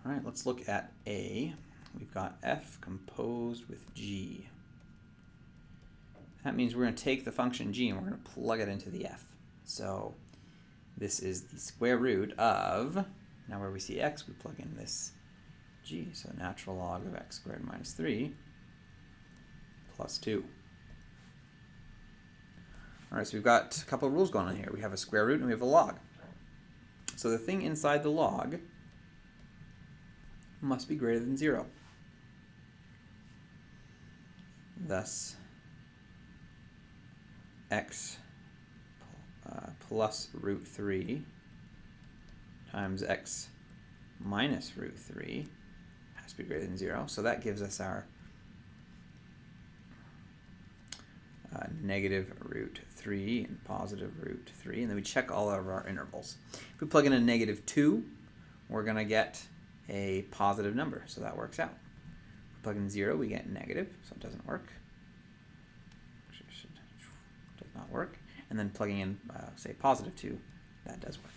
All right, let's look at A. We've got f composed with g. That means we're going to take the function g and we're going to plug it into the f. So this is the square root of, now where we see x, we plug in this g. So natural log of x squared minus 3 plus 2. All right, so we've got a couple of rules going on here. We have a square root and we have a log. So the thing inside the log must be greater than 0. Thus, x plus root 3 times x minus root 3 has to be greater than 0. So that gives us our negative root 3 and positive root 3. And then we check all of our intervals. If we plug in a negative 2, we're going to get a positive number. So that works out. If we plug in 0, we get negative. So it doesn't work. Does not work. And then plugging in, say, positive 2, that does work.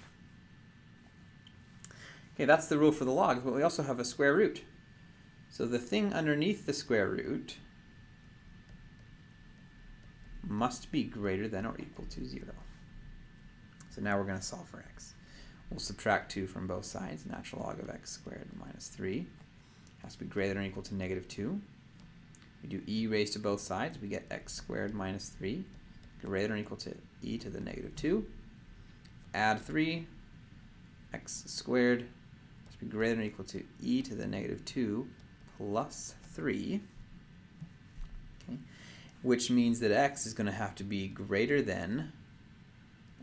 Okay, that's the rule for the log, but we also have a square root. So the thing underneath the square root must be greater than or equal to 0. So now we're going to solve for x. We'll subtract 2 from both sides. Natural log of x squared minus 3 has to be greater than or equal to negative 2. We do e raised to both sides. We get x squared minus 3 greater than or equal to e to the negative 2. Add 3. X squared has to be greater than or equal to e to the negative 2 plus 3. Okay, which means that x is going to have to be greater than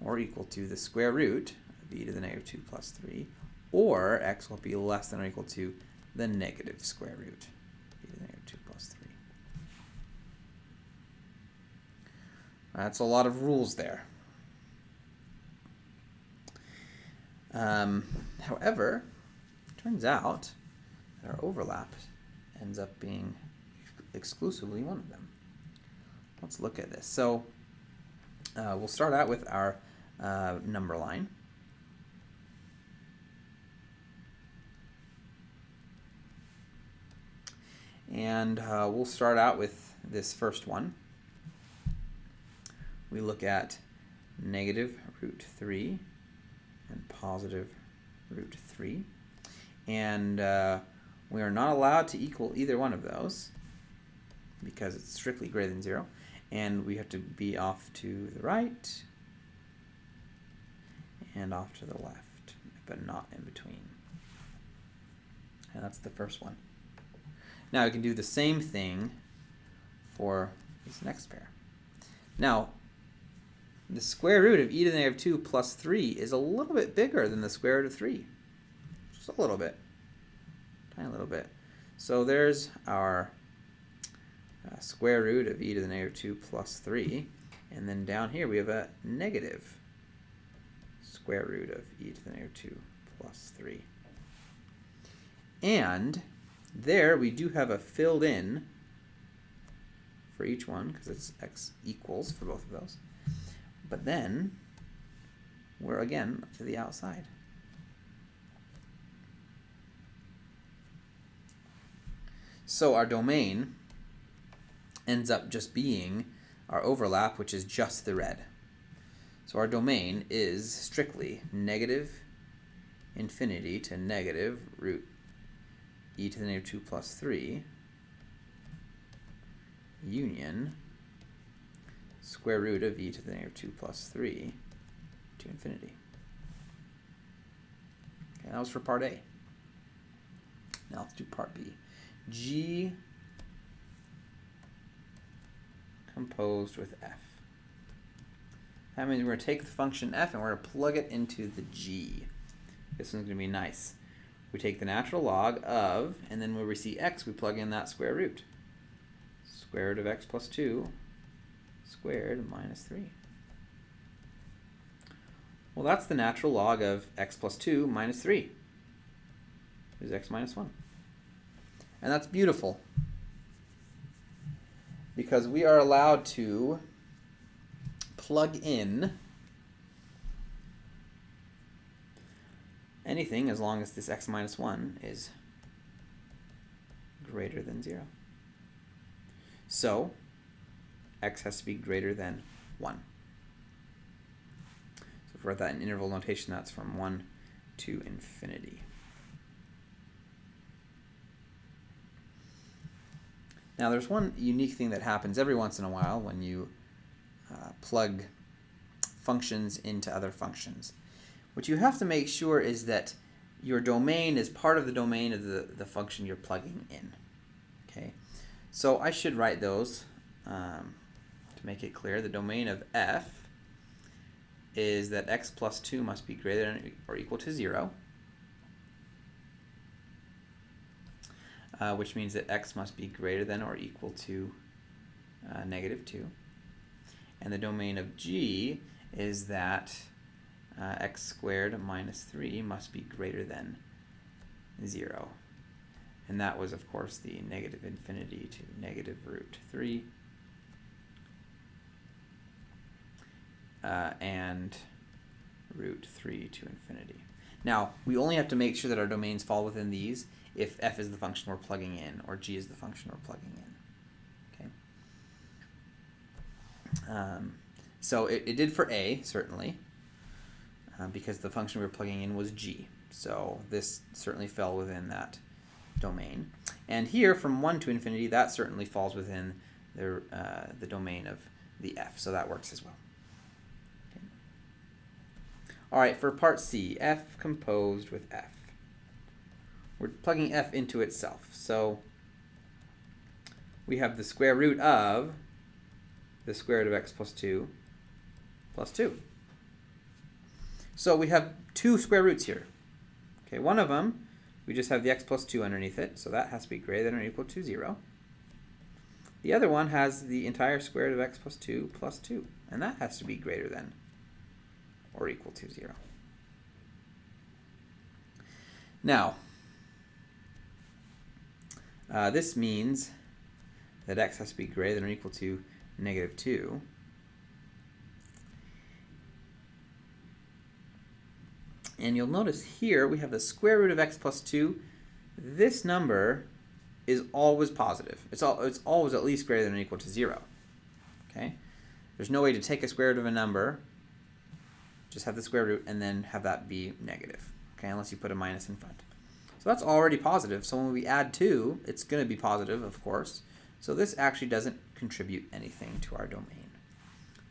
or equal to the square root of e to the negative 2 plus 3, or x will be less than or equal to the negative square root of e to the negative 2 plus 3. That's a lot of rules there. However, it turns out that our overlap ends up being exclusively one of them. Let's look at this. So we'll start out with our number line. And we'll start out with this first one. We look at negative root 3 and positive root 3. And we are not allowed to equal either one of those because it's strictly greater than 0. And we have to be off to the right and off to the left, but not in between. And that's the first one. Now we can do the same thing for this next pair. Now, the square root of e to the negative 2 plus 3 is a little bit bigger than the square root of 3. Just a little bit. Tiny little bit. So there's our square root of e to the negative 2 plus 3. And then down here we have a negative square root of e to the negative 2 plus 3. And there we do have a filled in for each one because it's x equals for both of those. But then we're again to the outside. So our domain ends up just being our overlap, which is just the red. So our domain is strictly negative infinity to negative root e to the negative 2 plus 3 union square root of e to the negative 2 plus 3 to infinity. Okay, that was for part A. Now let's do part B. G composed with f. That means we're going to take the function f and we're going to plug it into the g. This one's going to be nice. We take the natural log of, and then where we see x, we plug in that square root. Square root of x plus 2 squared minus 3. Well, that's the natural log of x plus 2 minus 3. Is x minus 1. And that's beautiful because we are allowed to plug in anything as long as this x minus 1 is greater than 0. So x has to be greater than 1. So for that in interval notation, that's from 1 to infinity. Now there's one unique thing that happens every once in a while when you plug functions into other functions. What you have to make sure is that your domain is part of the domain of the function you're plugging in. Okay, so I should write those to make it clear. The domain of f is that x plus 2 must be greater than or equal to 0, which means that x must be greater than or equal to negative 2. And the domain of g is that x squared minus 3 must be greater than 0. And that was, of course, the negative infinity to negative root 3. And root 3 to infinity. Now, we only have to make sure that our domains fall within these if f is the function we're plugging in or g is the function we're plugging in. Okay. So it did for a, certainly, because the function we were plugging in was g. So this certainly fell within that domain. And here, from 1 to infinity, that certainly falls within the domain of the f. So that works as well. All right, for part C, f composed with f. We're plugging f into itself. So we have the square root of the square root of x plus 2 plus 2. So we have two square roots here. Okay, one of them, we just have the x plus 2 underneath it, so that has to be greater than or equal to 0. The other one has the entire square root of x plus 2 plus 2, and that has to be greater than or equal to 0. Now, this means that x has to be greater than or equal to negative 2. And you'll notice here we have the square root of x plus 2. This number is always positive. It's always at least greater than or equal to 0. Okay? There's no way to take a square root of a number, just have the square root, and then have that be negative. Okay, unless you put a minus in front. So that's already positive. So when we add 2, it's going to be positive, of course. So this actually doesn't contribute anything to our domain.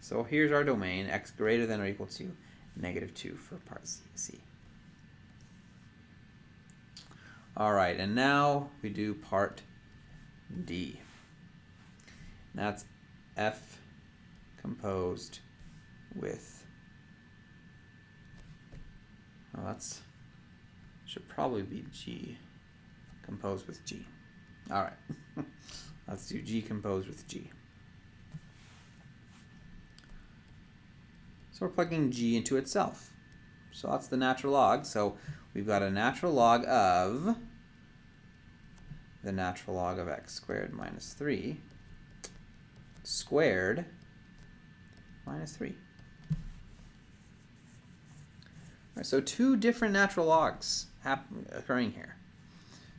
So here's our domain, x greater than or equal to negative 2 for part C. All right, and now we do part D. That's f composed with, well, that's should probably be g composed with g. All right, let's do g composed with g. So we're plugging g into itself. So that's the natural log. So we've got a natural log of the natural log of x squared minus 3 squared minus 3. All right, so two different natural logs occurring here.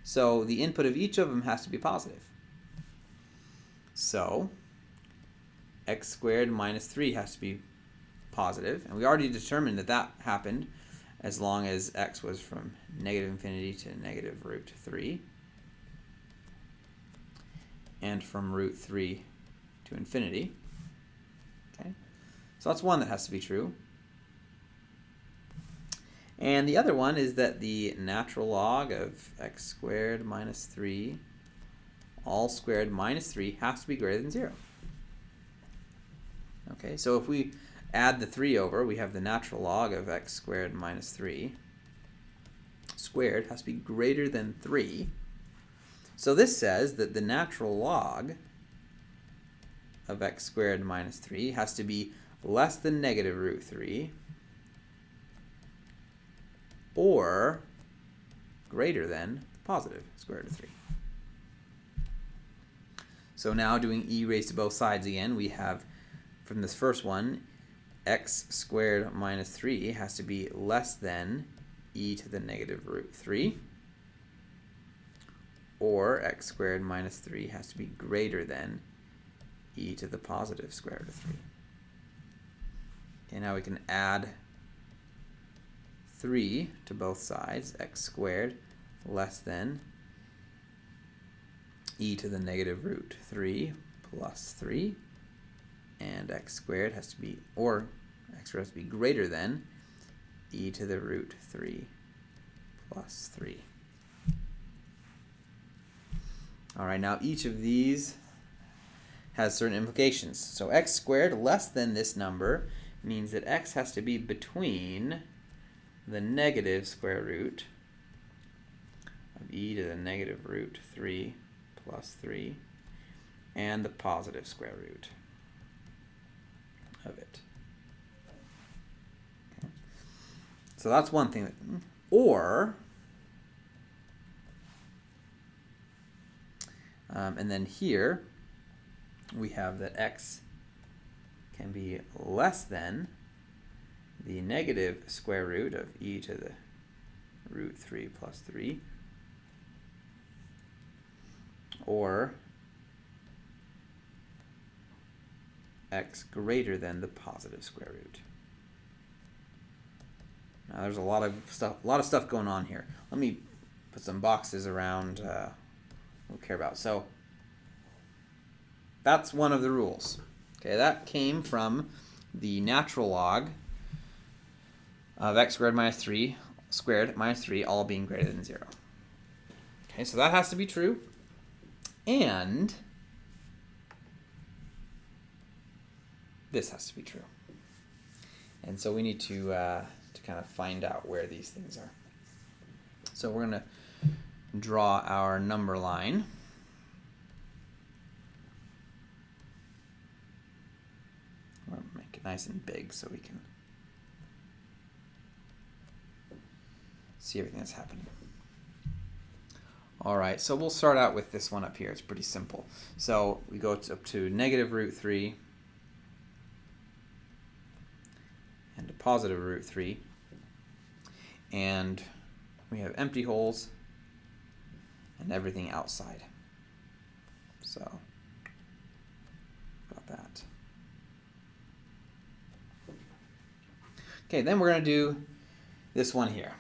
So the input of each of them has to be positive. So x squared minus 3 has to be positive, and we already determined that that happened as long as x was from negative infinity to negative root 3 and from root 3 to infinity. Okay, so that's one that has to be true. And the other one is that the natural log of x squared minus 3 all squared minus 3 has to be greater than 0. Okay, so if we add the 3 over, we have the natural log of x squared minus 3 squared has to be greater than 3. So this says that the natural log of x squared minus 3 has to be less than negative root 3 or greater than positive square root of 3. So now doing e raised to both sides again, we have from this first one, x squared minus 3 has to be less than e to the negative root 3, or x squared minus 3 has to be greater than e to the positive square root of 3. Okay, now we can add 3 to both sides, x squared less than e to the negative root 3 plus 3, and x squared has to be, or x squared has to be greater than e to the root 3 plus 3. All right, now each of these has certain implications. So x squared less than this number means that x has to be between the negative square root of e to the negative root 3 plus 3 and the positive square root of it. Okay. So that's one thing. Or, and then here we have that x can be less than the negative square root of e to the root 3 plus 3, or x greater than the positive square root. Now there's a lot of stuff going on here. Let me put some boxes around what we care about. So that's one of the rules. Okay, that came from the natural log of x squared minus 3 squared minus 3 all being greater than 0. Okay, so that has to be true. And this has to be true. And so we need to kind of find out where these things are. So we're going to draw our number line. We'll make it nice and big so we can see everything that's happening. All right, so we'll start out with this one up here. It's pretty simple. So we go up to negative root 3 and a positive root 3. And we have empty holes and everything outside. So, got that. Okay, then we're going to do this one here.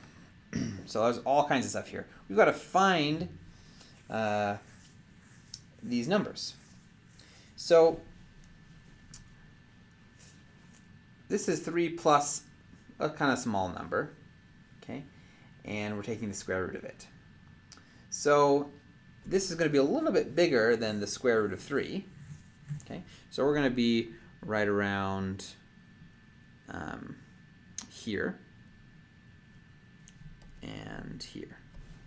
So there's all kinds of stuff here. We've got to find these numbers. So this is 3 plus a kind of small number, okay? And we're taking the square root of it. So this is going to be a little bit bigger than the square root of 3, okay? So we're going to be right around here and here.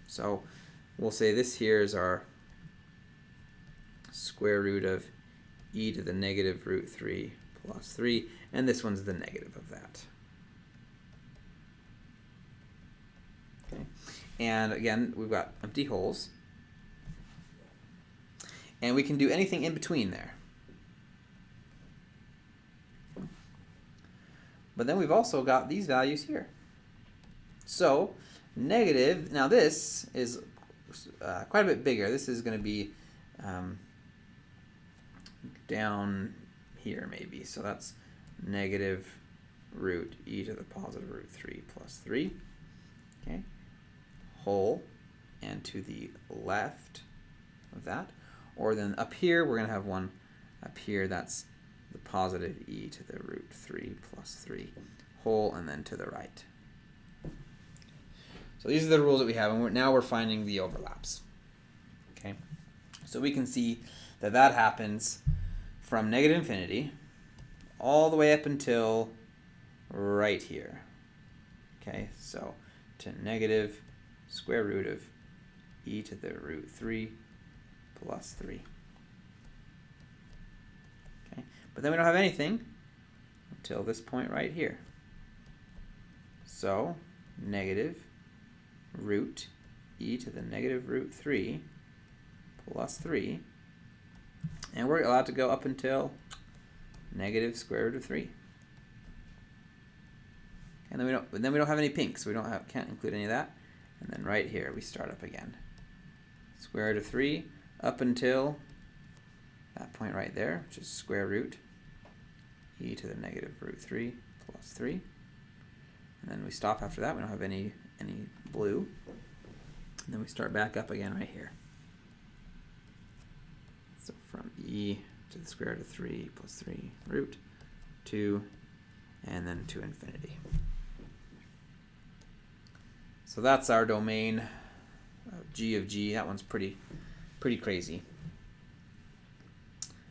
So we'll say this here is our square root of e to the negative root 3 plus 3, and this one's the negative of that. Okay. And again, we've got empty holes. And we can do anything in between there. But then we've also got these values here. So negative, now this is quite a bit bigger. This is going to be down here maybe. So that's negative root e to the positive root 3 plus 3. Okay, whole, and to the left of that. Or then up here, we're going to have one up here that's the positive e to the root 3 plus 3 whole, and then to the right. So these are the rules that we have, and now we're finding the overlaps. Okay, so we can see that that happens from negative infinity all the way up until right here. Okay, so to negative square root of e to the root 3 plus 3. Okay, but then we don't have anything until this point right here. So negative root e to the negative root 3 plus 3, and we're allowed to go up until negative square root of 3. And then we don't have any pink, so can't include any of that. And then right here we start up again. Square root of 3 up until that point right there, which is square root e to the negative root 3 plus 3. And then we stop after that. We don't have any blue. And then we start back up again right here. So from e to the square root of 3 plus 3 root 2 and then to infinity. So that's our domain of g of g. That one's pretty crazy.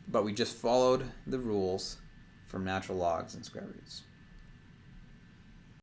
But we just followed the rules from natural logs and square roots.